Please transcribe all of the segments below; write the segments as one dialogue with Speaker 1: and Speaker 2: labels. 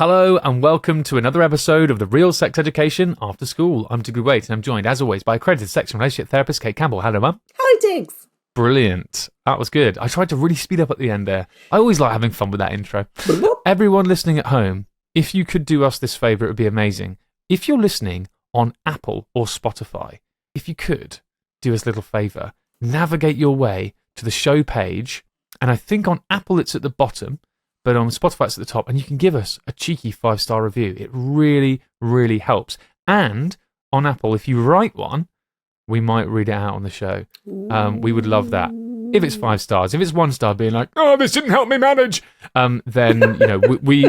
Speaker 1: Hello and welcome to another episode of the Real Sex Education After School. I'm Diggory Waite and I'm joined, as always, by accredited sex and relationship therapist Cate Campbell. Hello, Mum.
Speaker 2: Hello, Diggs.
Speaker 1: Brilliant. That was good. I tried to really speed up at the end there. I always like having fun with that intro. Everyone listening at home, if you could do us this favour, it would be amazing. If you're listening on Apple or Spotify, if you could do us a little favour, navigate your way to the show page, and I think on Apple it's at the bottom, but on Spotify it's at the top, and you can give us a cheeky 5-star review. It really, really helps. And on Apple, if you write one, we might read it out on the show. We would love that. If it's 5 stars, if it's 1 star being like, oh, this didn't help me manage, then, you know, we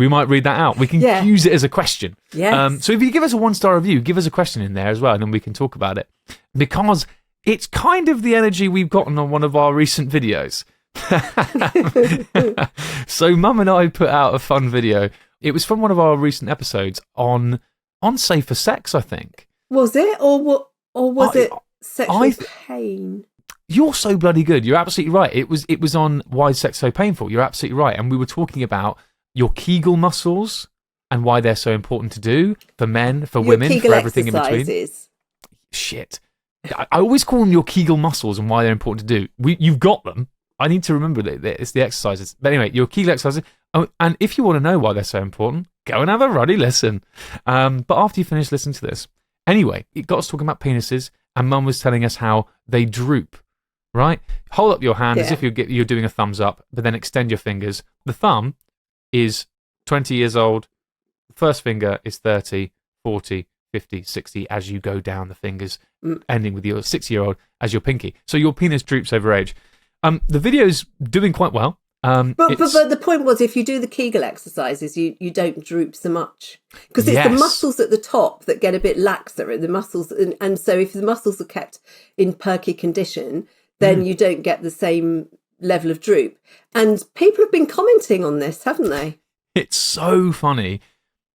Speaker 1: might read that out. We can use it as a question.
Speaker 2: Yes.
Speaker 1: So if you give us a 1-star review, give us a question in there as well, and then we can talk about it. Because it's kind of the energy we've gotten on one of our recent videos. So Mum and I put out a fun video. It was from one of our recent episodes on safer sex, I think.
Speaker 2: Was it? Or was it sexual pain?
Speaker 1: You're so bloody good. You're absolutely right. It was on Why is Sex So Painful? You're absolutely right. And we were talking about your Kegel muscles and why they're so important to do for men, for women,
Speaker 2: Kegel
Speaker 1: for everything
Speaker 2: exercises.
Speaker 1: In between. Shit. I always call them your Kegel muscles and why they're important to do. You've got them. I need to remember that it's the exercises. But anyway, your Kegel exercises. Oh, and if you want to know why they're so important, go and have a ruddy listen. But after you finish listening to this, anyway, it got us talking about penises, and Mum was telling us how they droop. Right? Hold up your hand as if you're doing a thumbs up, but then extend your fingers. The thumb is 20 years old. The first finger is 30, 40, 50, 60 as you go down the fingers, ending with your 6-year-old as your pinky. So your penis droops over age. The video's doing quite well.
Speaker 2: But the point was, if you do the Kegel exercises, you don't droop so much. Because it's the muscles at the top that get a bit laxer, and the muscles, and so if the muscles are kept in perky condition, then you don't get the same level of droop. And people have been commenting on this, haven't they? It's
Speaker 1: so funny.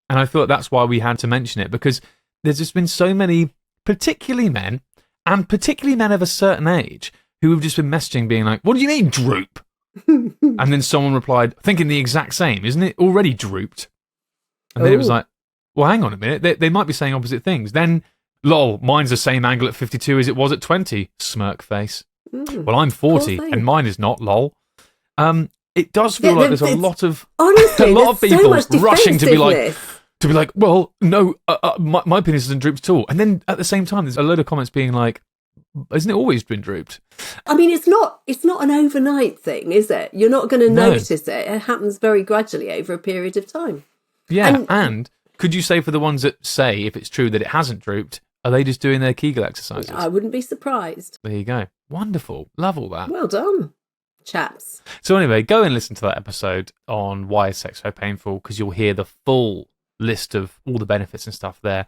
Speaker 1: And I thought that's why we had to mention it, because there's just been so many, particularly men, and particularly men of a certain age, who have just been messaging being like, what do you mean droop? And then someone replied, thinking the exact same, isn't it already drooped? And then it was like, well, hang on a minute, they might be saying opposite things. Then, lol, mine's the same angle at 52 as it was at 20, smirk face. Well, I'm 40 and mine is not, lol. It does feel like there's a lot of people rushing to be like, well, no, my penis isn't drooped at all. And then at the same time, there's a load of comments being like, isn't it always been drooped?
Speaker 2: I mean, it's not an overnight thing, is it? You're not going to notice it. It happens very gradually over a period of time.
Speaker 1: Yeah, and could you say for the ones that say, if it's true that it hasn't drooped, are they just doing their Kegel exercises?
Speaker 2: I wouldn't be surprised.
Speaker 1: There you go. Wonderful. Love all that.
Speaker 2: Well done, chaps.
Speaker 1: So anyway, go and listen to that episode on Why is Sex So Painful, because you'll hear the full list of all the benefits and stuff there.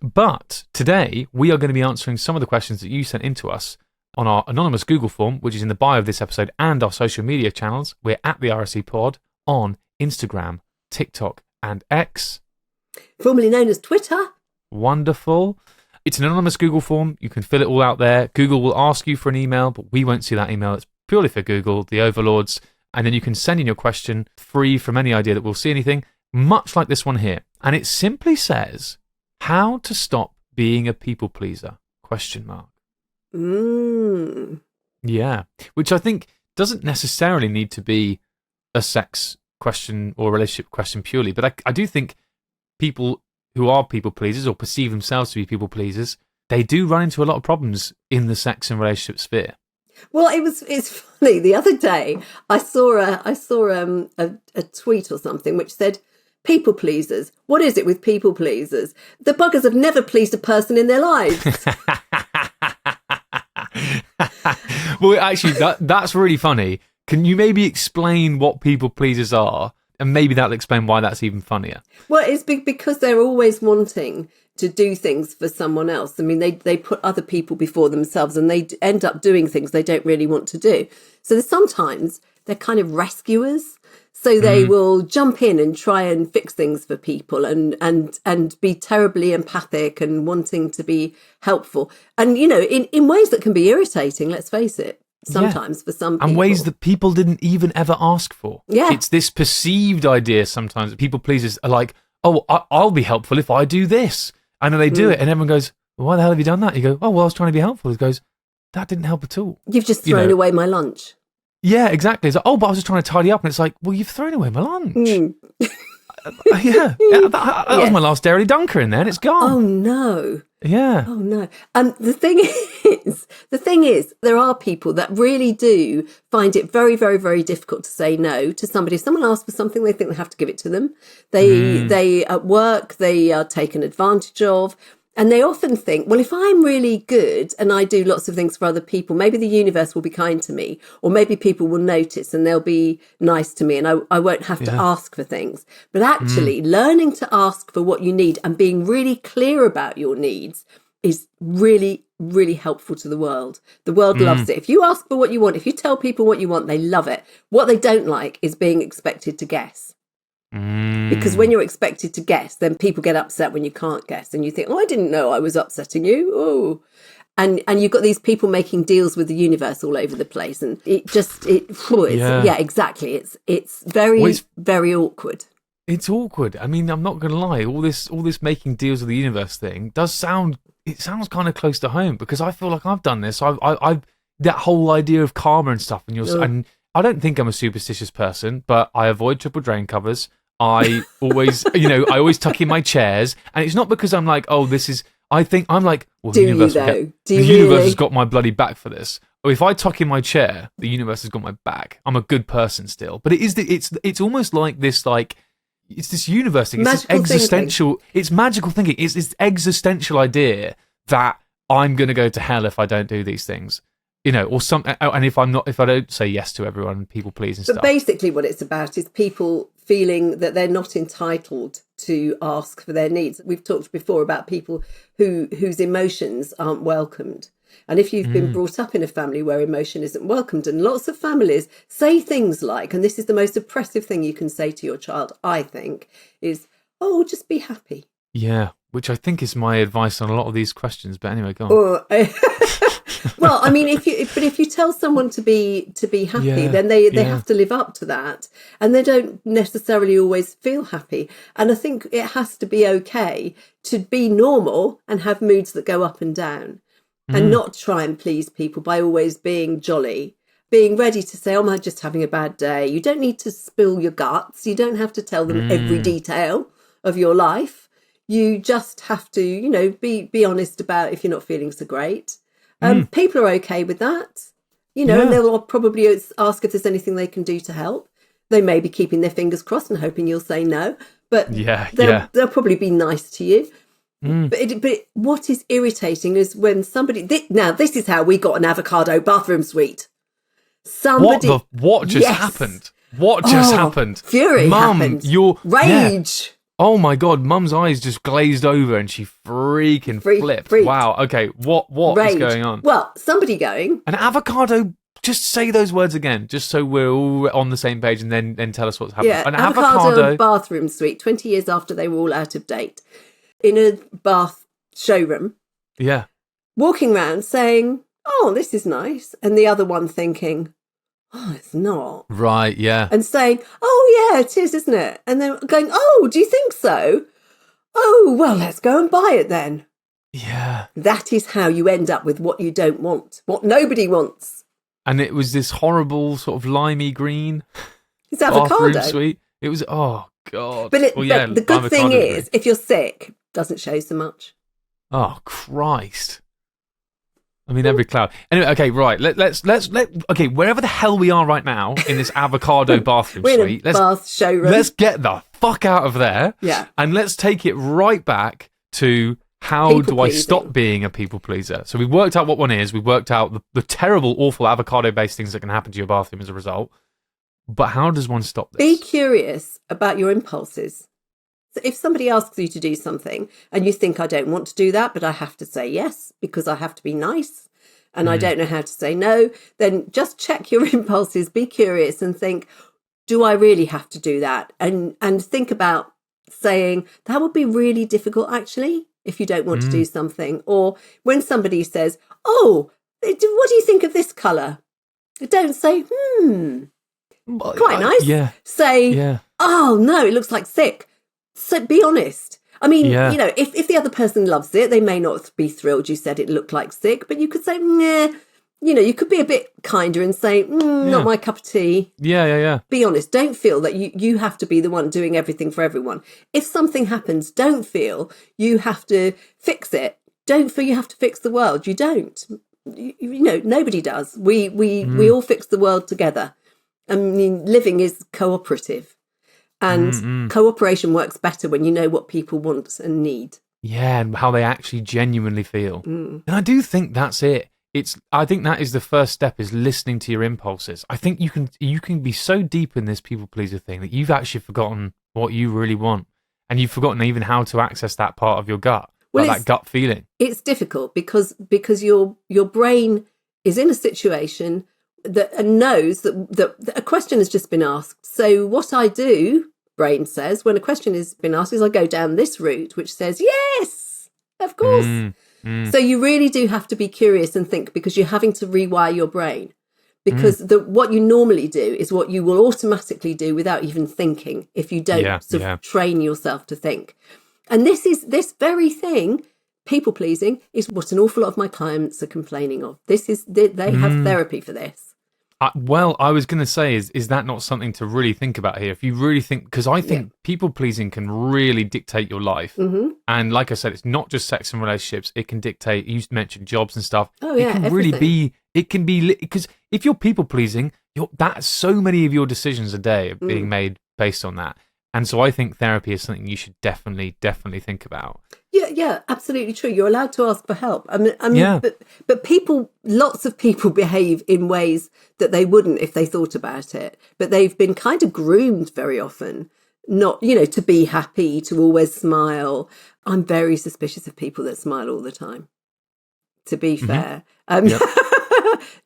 Speaker 1: But today, we are going to be answering some of the questions that you sent in to us on our anonymous Google form, which is in the bio of this episode, and our social media channels. We're at the RSC Pod on Instagram, TikTok, and X.
Speaker 2: Formerly known as Twitter.
Speaker 1: Wonderful. It's an anonymous Google form. You can fill it all out there. Google will ask you for an email, but we won't see that email. It's purely for Google, the overlords. And then you can send in your question free from any idea that we'll see anything, much like this one here. And it simply says, how to stop being a people pleaser? ? Yeah, which I think doesn't necessarily need to be a sex question or relationship question purely, but I do think people who are people pleasers or perceive themselves to be people pleasers, they do run into a lot of problems in the sex and relationship sphere.
Speaker 2: Well, it's funny. The other day, I saw a tweet or something which said, people pleasers. What is it with people pleasers? The buggers have never pleased a person in their lives.
Speaker 1: Well, actually, that's really funny. Can you maybe explain what people pleasers are? And maybe that'll explain why that's even funnier.
Speaker 2: Well, it's because they're always wanting to do things for someone else. I mean, they put other people before themselves, and they end up doing things they don't really want to do. So sometimes they're kind of rescuers. So they will jump in and try and fix things for people and be terribly empathic and wanting to be helpful. And, you know, in ways that can be irritating, let's face it. sometimes for some people.
Speaker 1: And ways that people didn't even ever ask for.
Speaker 2: Yeah.
Speaker 1: It's this perceived idea sometimes that people pleasers are like, oh, I'll be helpful if I do this. And then they do it, and everyone goes, well, why the hell have you done that? You go, oh, well, I was trying to be helpful. It goes, that didn't help at all.
Speaker 2: You've just thrown away my lunch.
Speaker 1: Yeah, exactly. It's like, oh, but I was just trying to tidy up. And it's like, well, you've thrown away my lunch. That was my last Dairy Dunker in there, and it's gone.
Speaker 2: Oh, no.
Speaker 1: Yeah.
Speaker 2: Oh, no. The thing is, there are people that really do find it very, very, very difficult to say no to somebody. If someone asks for something, they think they have to give it to them. They at work, they are taken advantage of. And they often think, well, if I'm really good and I do lots of things for other people, maybe the universe will be kind to me, or maybe people will notice and they'll be nice to me and I won't have to ask for things. But actually, learning to ask for what you need and being really clear about your needs is really, really helpful to the world. The world loves it. If you ask for what you want, if you tell people what you want, they love it. What they don't like is being expected to guess. Because when you're expected to guess, then people get upset when you can't guess. And you think, oh, I didn't know I was upsetting you. Oh. And you've got these people making deals with the universe all over the place. And exactly. It's very, very awkward.
Speaker 1: It's awkward. I mean, I'm not going to lie. All this making deals with the universe thing sounds kind of close to home, because I feel like I've done this. I've that whole idea of karma and stuff. And I don't think I'm a superstitious person, but I avoid triple drain covers. I always, I always tuck in my chairs, and it's not because I'm like, oh, this is. I think I'm like, well, the universe has got my bloody back for this. Or if I tuck in my chair, the universe has got my back. I'm a good person still, but it's almost like this, like it's this universe thing. It's this existential. Thinking. It's magical thinking. It's this existential idea that I'm going to go to hell if I don't do these things. Or some, and if I don't say yes to everyone, people please and stuff.
Speaker 2: But basically, what it's about is people feeling that they're not entitled to ask for their needs. We've talked before about people whose emotions aren't welcomed. And if you've been brought up in a family where emotion isn't welcomed, and lots of families say things like, and this is the most oppressive thing you can say to your child, I think, is, oh, just be happy.
Speaker 1: Yeah, which I think is my advice on a lot of these questions. But anyway, go on.
Speaker 2: Well, I mean, if you tell someone to be happy, then they have to live up to that, and they don't necessarily always feel happy. And I think it has to be okay to be normal and have moods that go up and down, and not try and please people by always being jolly, being ready to say, "Oh, I'm just having a bad day." You don't need to spill your guts. You don't have to tell them every detail of your life. You just have to, be honest about if you're not feeling so great. People are okay with that, and they'll probably ask if there's anything they can do to help. They may be keeping their fingers crossed and hoping you'll say no, but they'll probably be nice to you. But what is irritating is when somebody... Now, this is how we got an avocado bathroom suite.
Speaker 1: What just happened? What just happened?
Speaker 2: Fury happened. Rage.
Speaker 1: Yeah. Oh my God, Mum's eyes just glazed over and she freaking flipped. Wow, okay, what is going on?
Speaker 2: Well, somebody going...
Speaker 1: An avocado, just say those words again, just so we're all on the same page, and then tell us what's happened.
Speaker 2: Yeah,
Speaker 1: an
Speaker 2: avocado bathroom suite, 20 years after they were all out of date, in a bath showroom.
Speaker 1: Yeah.
Speaker 2: Walking around saying, oh, this is nice, and the other one thinking... oh, it's not.
Speaker 1: Right, yeah.
Speaker 2: And saying, oh, yeah, it is, isn't it? And then going, oh, do you think so? Oh, well, let's go and buy it then.
Speaker 1: Yeah.
Speaker 2: That is how you end up with what you don't want, what nobody wants.
Speaker 1: And it was this horrible sort of limey green
Speaker 2: it's avocado.
Speaker 1: Bathroom suite. It was, oh, God.
Speaker 2: But the good thing is, if you're sick, it doesn't show so much.
Speaker 1: Oh, Christ. I mean, every cloud. Anyway, okay, right. Let's okay, wherever the hell we are right now in this avocado bathroom suite,
Speaker 2: bath showroom.
Speaker 1: Let's get the fuck out of there.
Speaker 2: Yeah.
Speaker 1: And let's take it right back to how do I stop being a people pleaser? So we've worked out what one is. We've worked out the terrible, awful avocado-based things that can happen to your bathroom as a result. But how does one stop this?
Speaker 2: Be curious about your impulses. So if somebody asks you to do something and you think, I don't want to do that, but I have to say yes because I have to be nice and I don't know how to say no, then just check your impulses, be curious and think, do I really have to do that? And think about saying, that would be really difficult actually if you don't want to do something. Or when somebody says, oh, what do you think of this colour? Don't say, quite nice.
Speaker 1: Yeah.
Speaker 2: Say,
Speaker 1: Yeah.
Speaker 2: oh, no, it looks like sick. So be honest. I mean,
Speaker 1: Yeah.
Speaker 2: you know, if the other person loves it, they may not be thrilled you said it looked like sick, but you could say, nah. You know, you could be a bit kinder and say, not my cup of tea.
Speaker 1: Yeah.
Speaker 2: Be honest. Don't feel that you have to be the one doing everything for everyone. If something happens, don't feel you have to fix it. Don't feel you have to fix the world. You don't. You know, nobody does. We all fix the world together. I mean, living is cooperative. And cooperation works better when you know what people want and need.
Speaker 1: Yeah, and how they actually genuinely feel. And I do think that's it. I think that is the first step, is listening to your impulses. I think you can be so deep in this people pleaser thing that you've actually forgotten what you really want, and you've forgotten even how to access that part of your gut, that gut feeling.
Speaker 2: It's difficult because your brain is in a situation that knows that a question has just been asked. So what I do, brain says, when a question has been asked, is I go down this route, which says yes, of course. So you really do have to be curious and think, because you're having to rewire your brain. Because what you normally do is what you will automatically do without even thinking, if you don't train yourself to think. And this very thing, people pleasing, is what an awful lot of my clients are complaining of. They have therapy for this.
Speaker 1: Well, I was going to say, is that not something to really think about here? If you really think, because I think people pleasing can really dictate your life. And like I said, it's not just sex and relationships. It can dictate, you mentioned jobs and stuff.
Speaker 2: Oh, yeah,
Speaker 1: it can
Speaker 2: everything.
Speaker 1: really be, it can be, because if you're people pleasing, that's so many of your decisions a day are being made based on that. And so I think therapy is something you should definitely think about.
Speaker 2: Yeah, absolutely true. You're allowed to ask for help. I mean, but lots of people behave in ways that they wouldn't if they thought about it. But they've been kind of groomed very often, not, you know, to be happy, to always smile. I'm very suspicious of people that smile all the time, to be fair.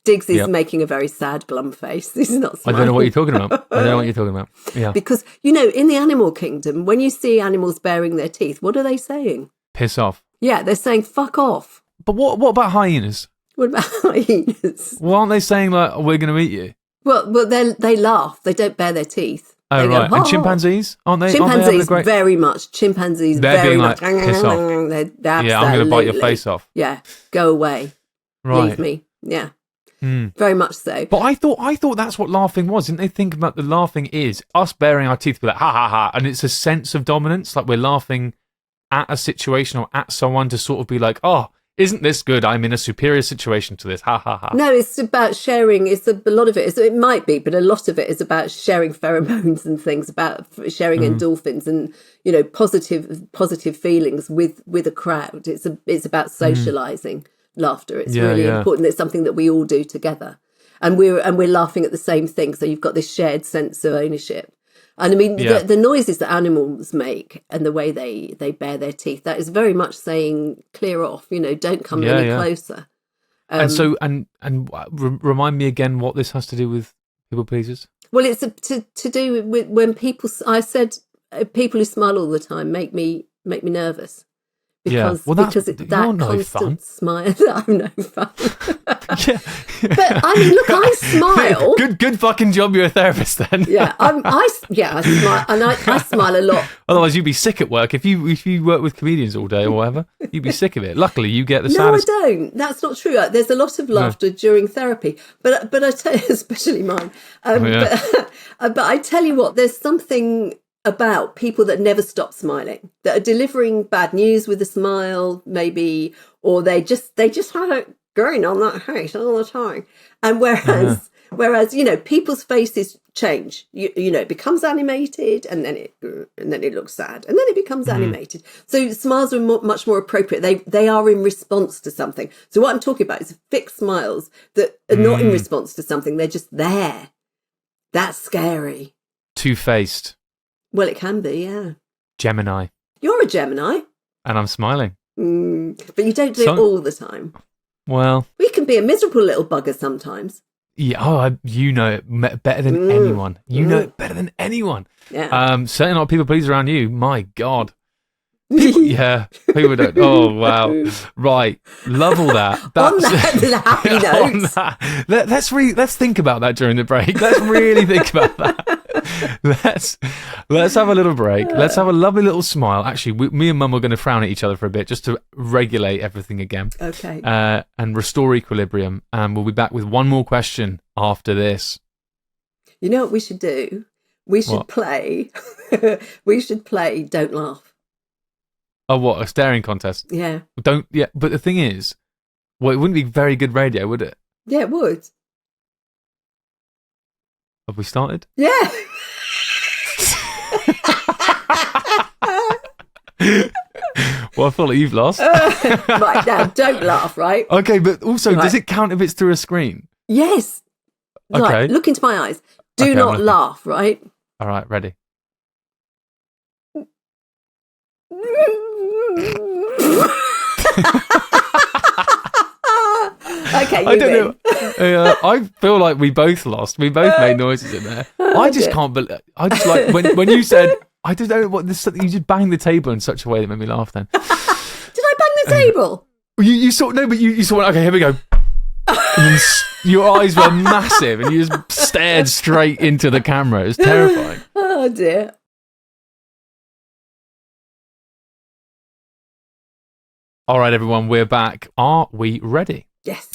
Speaker 2: Diggs is making a very sad, glum face. This is not smiling.
Speaker 1: I don't know what you're talking about. Yeah.
Speaker 2: Because, you know, in the animal kingdom, when you see animals baring their teeth, what are they saying?
Speaker 1: Piss off.
Speaker 2: Yeah, they're saying fuck off.
Speaker 1: But what about hyenas?
Speaker 2: What about hyenas?
Speaker 1: Well, aren't they saying, like, oh, we're going to eat you?
Speaker 2: Well, they laugh. They don't bare their teeth.
Speaker 1: Oh,
Speaker 2: they
Speaker 1: right.
Speaker 2: Go,
Speaker 1: and chimpanzees? Aren't they?
Speaker 2: Chimpanzees, very much. Chimpanzees,
Speaker 1: they're
Speaker 2: very
Speaker 1: being
Speaker 2: much.
Speaker 1: Like, piss off.
Speaker 2: Yeah,
Speaker 1: I'm going to bite your face off.
Speaker 2: Yeah, go away.
Speaker 1: Right.
Speaker 2: Leave me. Yeah. Very much so.
Speaker 1: But I thought that's what laughing was. Didn't they think about the laughing is us baring our teeth, be like, ha, ha, ha. And it's a sense of dominance. Like we're laughing at a situation or at someone to sort of be like, oh, isn't this good? I'm in a superior situation to this. Ha, ha, ha.
Speaker 2: No, it's about sharing. A lot of it is, it might be, but a lot of it is about sharing pheromones and things, about sharing endorphins and, you know, positive feelings with a crowd. It's about socializing. Laughter. It's really important. It's something that we all do together, and we're laughing at the same thing. So you've got this shared sense of ownership. And I mean, the noises that animals make and the way they bare their teeth, that is very much saying, clear off. You know, don't come any closer.
Speaker 1: And so, and remind me again what this has to do with people pleasers.
Speaker 2: Well, it's to do with when people. I said people who smile all the time make me nervous. Because that constant smile, I'm no fun. But I mean, look, I smile.
Speaker 1: Good fucking job. You're a therapist then.
Speaker 2: I smile, and I smile a lot.
Speaker 1: Otherwise, you'd be sick at work if you work with comedians all day or whatever. You'd be sick of it. Luckily, you get the saddest.
Speaker 2: No, I don't. That's not true. There's a lot of laughter during therapy, but I tell you, especially mine. But I tell you what, there's something about people that never stop smiling, that are delivering bad news with a smile, maybe, or they just have a grin on that face all the time. And whereas you know, people's faces change. You know, it becomes animated, and then it looks sad, and then it becomes animated. So smiles are much more appropriate. They are in response to something. So what I'm talking about is fixed smiles that are not in response to something. They're just there. That's scary.
Speaker 1: Two-faced.
Speaker 2: Well, it can be, yeah.
Speaker 1: Gemini.
Speaker 2: You're a Gemini.
Speaker 1: And I'm smiling.
Speaker 2: But you don't do it all the time.
Speaker 1: Well.
Speaker 2: We can be a miserable little bugger sometimes.
Speaker 1: Yeah, you know it better than anyone. You know it better than anyone.
Speaker 2: Yeah.
Speaker 1: Certainly not people please around you. My God. Yeah, people don't. Oh wow, right. Love all that.
Speaker 2: On that happy note.
Speaker 1: Let's think about that during the break. Let's really think about that. Let's have a little break. Let's have a lovely little smile. Actually, me and Mum are going to frown at each other for a bit just to regulate everything again.
Speaker 2: Okay.
Speaker 1: And restore equilibrium. And we'll be back with one more question after this.
Speaker 2: You know what we should do? We should play. We should play Don't Laugh.
Speaker 1: Oh, what, a staring contest?
Speaker 2: Yeah.
Speaker 1: But the thing is, well, it wouldn't be very good radio, would it?
Speaker 2: Yeah, it would.
Speaker 1: Have we started?
Speaker 2: Yeah.
Speaker 1: Well, I feel like you've lost.
Speaker 2: Right, now, don't laugh, right?
Speaker 1: Okay, but also,
Speaker 2: Right.
Speaker 1: does it count if it's through a screen?
Speaker 2: Yes.
Speaker 1: Okay.
Speaker 2: Right, look into my eyes. Do
Speaker 1: Okay, I'm
Speaker 2: not
Speaker 1: looking.
Speaker 2: laugh, right?
Speaker 1: All right, ready.
Speaker 2: Okay, you
Speaker 1: I don't
Speaker 2: win.
Speaker 1: know. I feel like we both lost. We both made noises in there. I just can't believe. I just like when you said. I don't know what this. You just banged the table in such a way that made me laugh. Then
Speaker 2: Did I bang the table?
Speaker 1: you saw no, but you saw. Okay, here we go. And your eyes were massive, and you just stared straight into the camera. It was terrifying.
Speaker 2: Oh dear.
Speaker 1: All right, everyone, we're back. Are we ready?
Speaker 2: Yes.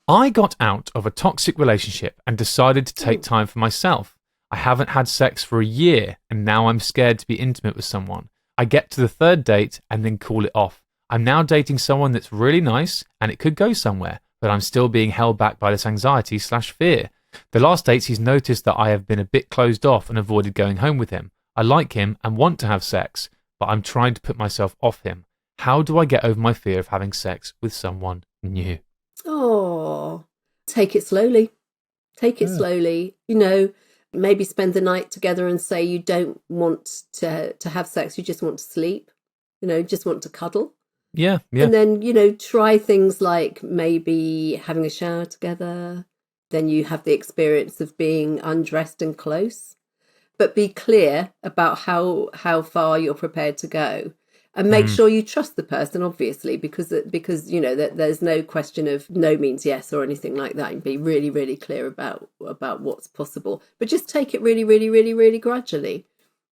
Speaker 1: I got out of a toxic relationship and decided to take time for myself. I haven't had sex for a year, and now I'm scared to be intimate with someone. I get to the third date and then call it off. I'm now dating someone that's really nice, and it could go somewhere, but I'm still being held back by this anxiety/fear. The last dates he's noticed that I have been a bit closed off and avoided going home with him. I like him and want to have sex, but I'm trying to put myself off him. How do I get over my fear of having sex with someone new?
Speaker 2: Oh, take it slowly. Take it slowly. You know, maybe spend the night together and say you don't want to have sex. You just want to sleep. You know, just want to cuddle.
Speaker 1: Yeah.
Speaker 2: And then, you know, try things like maybe having a shower together. Then you have the experience of being undressed and close. But be clear about how far you're prepared to go. And make sure you trust the person, obviously, because you know that there's no question of no means yes or anything like that. And be really, really clear about what's possible. But just take it really, really, really, really gradually.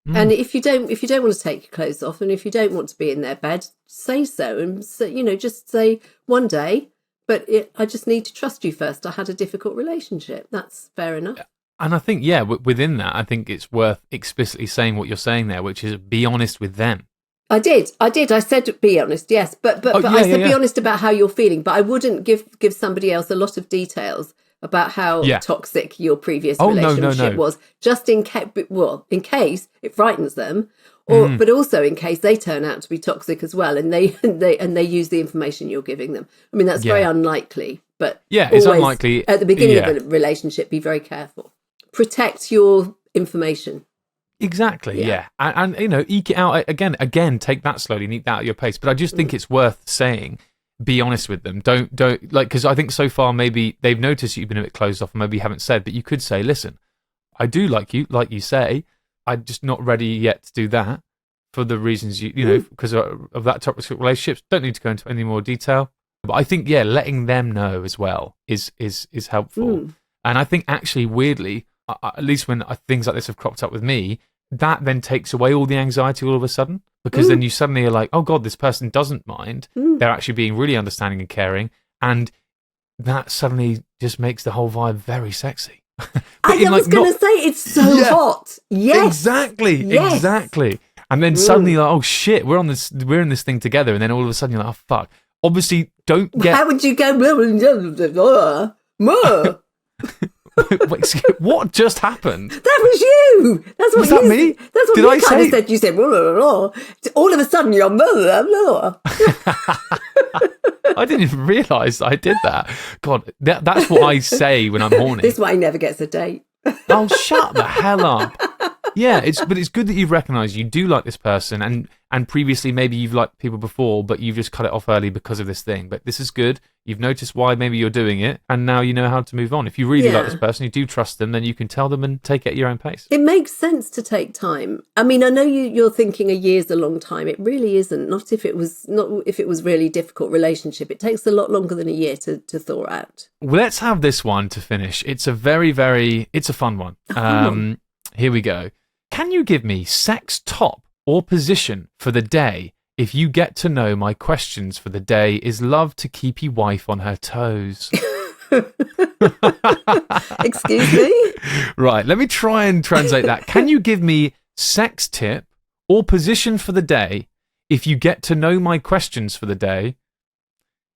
Speaker 2: And if you don't want to take your clothes off, and if you don't want to be in their bed, say so, and so, you know, just say one day. But I just need to trust you first. I had a difficult relationship. That's fair enough.
Speaker 1: And I think, within that, I think it's worth explicitly saying what you're saying there, which is be honest with them.
Speaker 2: I did. I said be honest, yes, but I said be honest about how you're feeling. But I wouldn't give somebody else a lot of details about how toxic your previous relationship was, just in case it frightens them, or but also in case they turn out to be toxic as well, and they use the information you're giving them. I mean, that's very unlikely, but
Speaker 1: it's unlikely
Speaker 2: at the beginning of a relationship. Be very careful. Protect your information.
Speaker 1: Exactly, yeah. And you know, eke it out again, take that slowly, eke that at your pace. But I just think it's worth saying, be honest with them. Don't like, because I think so far maybe they've noticed you've been a bit closed off and maybe you haven't said, but you could say, listen, I do like you say, I'm just not ready yet to do that for the reasons you know, because of that toxic relationships. Don't need to go into any more detail. But I think, letting them know as well is helpful. And I think actually, weirdly, at least when things like this have cropped up with me, that then takes away all the anxiety all of a sudden, because then you suddenly are like, oh God, this person doesn't mind. They're actually being really understanding and caring. And that suddenly just makes the whole vibe very sexy.
Speaker 2: I was going to say, it's so hot. Yes.
Speaker 1: Exactly. And then suddenly like, oh shit, we're in this thing together. And then all of a sudden you're like, oh fuck. Obviously, don't get...
Speaker 2: How would you go...
Speaker 1: Wait, what just happened?
Speaker 2: That was you. That's what
Speaker 1: was that me?
Speaker 2: That's what
Speaker 1: Did
Speaker 2: you
Speaker 1: I
Speaker 2: kind
Speaker 1: say?
Speaker 2: of said. You said, blah, blah, blah. All of a sudden, you're blah, blah, blah.
Speaker 1: I didn't even realise I did that. God, that's what I say when I'm horny.
Speaker 2: This is why he never gets a date.
Speaker 1: Oh, shut the hell up. Yeah, but it's good that you've recognised you do like this person, and previously maybe you've liked people before, but you've just cut it off early because of this thing. But this is good. You've noticed why maybe you're doing it, and now you know how to move on. If you really like this person, you do trust them, then you can tell them and take it at your own pace.
Speaker 2: It makes sense to take time. I mean, I know you're thinking a year's a long time. It really isn't. Not if it was really difficult relationship. It takes a lot longer than a year to thaw out.
Speaker 1: Well, let's have this one to finish. It's a it's a fun one. Here we go. Can you give me sex top or position for the day if you get to know my questions for the day is love to keep your wife on her toes?
Speaker 2: Excuse me?
Speaker 1: Right, let me try and translate that. Can you give me sex tip or position for the day if you get to know my questions for the day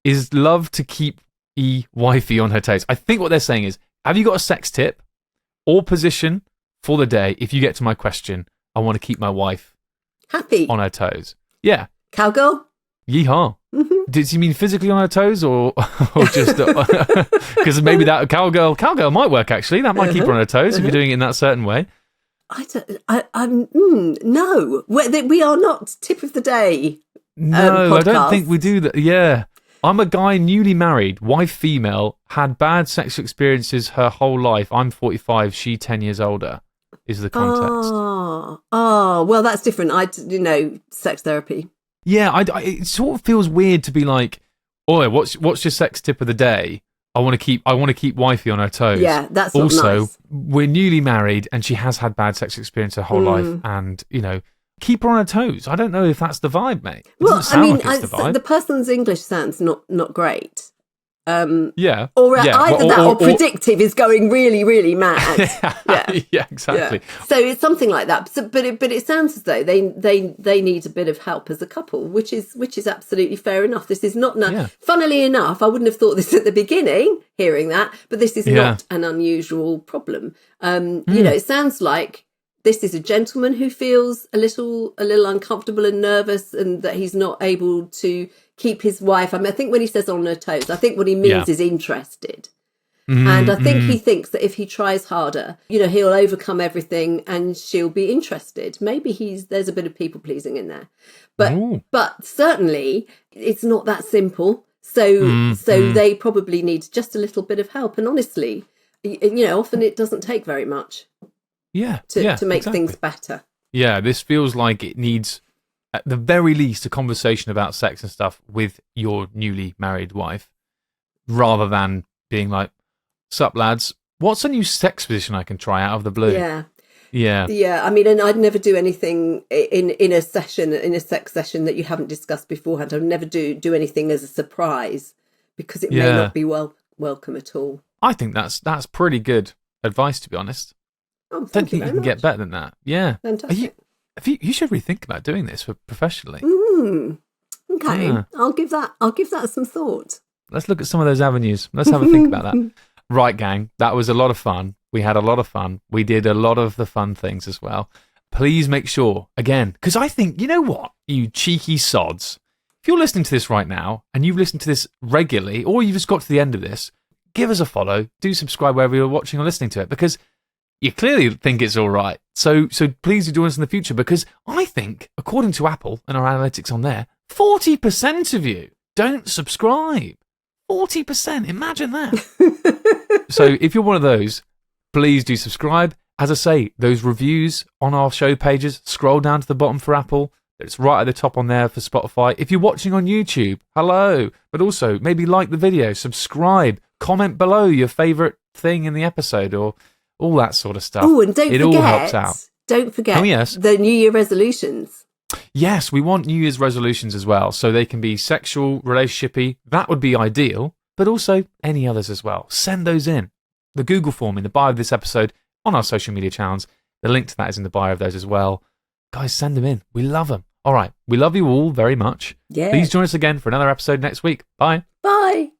Speaker 1: is love to keep your wifey on her toes? I think what they're saying is, have you got a sex tip or position for the day if you get to my question, I want to keep my wife
Speaker 2: happy
Speaker 1: on her toes? Yeah.
Speaker 2: Cowgirl?
Speaker 1: Yeehaw.
Speaker 2: Mm-hmm.
Speaker 1: Did you mean physically on her toes or just... Because maybe that cowgirl might work, actually. That might keep her on her toes if you're doing it in that certain way.
Speaker 2: No. We are not tip of the day.
Speaker 1: No, I don't think we do that. Yeah. I'm a guy, newly married, wife female, had bad sexual experiences her whole life. I'm 45, she 10 years older, is the context.
Speaker 2: Oh, well, that's different. Sex therapy.
Speaker 1: Yeah, it sort of feels weird to be like, "Oi, what's your sex tip of the day? I want to keep wifey on her toes."
Speaker 2: Yeah, that's not
Speaker 1: also
Speaker 2: nice.
Speaker 1: We're newly married, and she has had bad sex experience her whole life, and keep her on her toes. I don't know if that's the vibe, mate. It doesn't sound like it's the vibe.
Speaker 2: The person's English sounds not great.
Speaker 1: Yeah.
Speaker 2: Or either that or predictive is going really, really mad.
Speaker 1: Yeah, exactly.
Speaker 2: Yeah. So it's something like that. But it sounds as though they need a bit of help as a couple, which is absolutely fair enough. This is not funnily enough, I wouldn't have thought this at the beginning, hearing that, but this is not an unusual problem. It sounds like this is a gentleman who feels a little uncomfortable and nervous, and that he's not able to keep his wife. I mean, I think when he says on her toes, I think what he means is interested. And I think he thinks that if he tries harder, he'll overcome everything and she'll be interested. Maybe there's a bit of people pleasing in there, but certainly it's not that simple. So they probably need just a little bit of help. And honestly, often it doesn't take very much. To make things better.
Speaker 1: Yeah, this feels like it needs, at the very least, a conversation about sex and stuff with your newly married wife, rather than being like, "Sup, lads, what's a new sex position I can try out of the blue?" Yeah. I mean, and I'd never do anything in a sex session that you haven't discussed beforehand. I'd never do anything as a surprise, because it may not be welcome at all. I think that's pretty good advice, to be honest.
Speaker 2: Oh,
Speaker 1: don't think you can get better than that. Yeah.
Speaker 2: Fantastic.
Speaker 1: You should really think about doing this professionally.
Speaker 2: Okay. Yeah. I'll give that some thought.
Speaker 1: Let's look at some of those avenues. Let's have a think about that. Right, gang. That was a lot of fun. We had a lot of fun. We did a lot of the fun things as well. Please make sure, again, because I think, you know what, you cheeky sods, if you're listening to this right now and you've listened to this regularly, or you've just got to the end of this, give us a follow. Do subscribe wherever you're watching or listening to it, because you clearly think it's all right. So please do join us in the future, because I think, according to Apple and our analytics on there, 40% of you don't subscribe. 40%. Imagine that. So if you're one of those, please do subscribe. As I say, those reviews on our show pages, scroll down to the bottom for Apple. It's right at the top on there for Spotify. If you're watching on YouTube, hello. But also, maybe like the video, subscribe, comment below your favourite thing in the episode, or all that sort of stuff.
Speaker 2: Oh, and don't forget,
Speaker 1: all helps out.
Speaker 2: Don't forget the New Year resolutions.
Speaker 1: Yes, we want New Year's resolutions as well, so they can be sexual, relationshipy. That would be ideal, but also any others as well. Send those in. The Google form in the bio of this episode, on our social media channels. The link to that is in the bio of those as well. Guys, send them in. We love them. All right, we love you all very much.
Speaker 2: Yeah.
Speaker 1: Please join us again for another episode next week. Bye.
Speaker 2: Bye.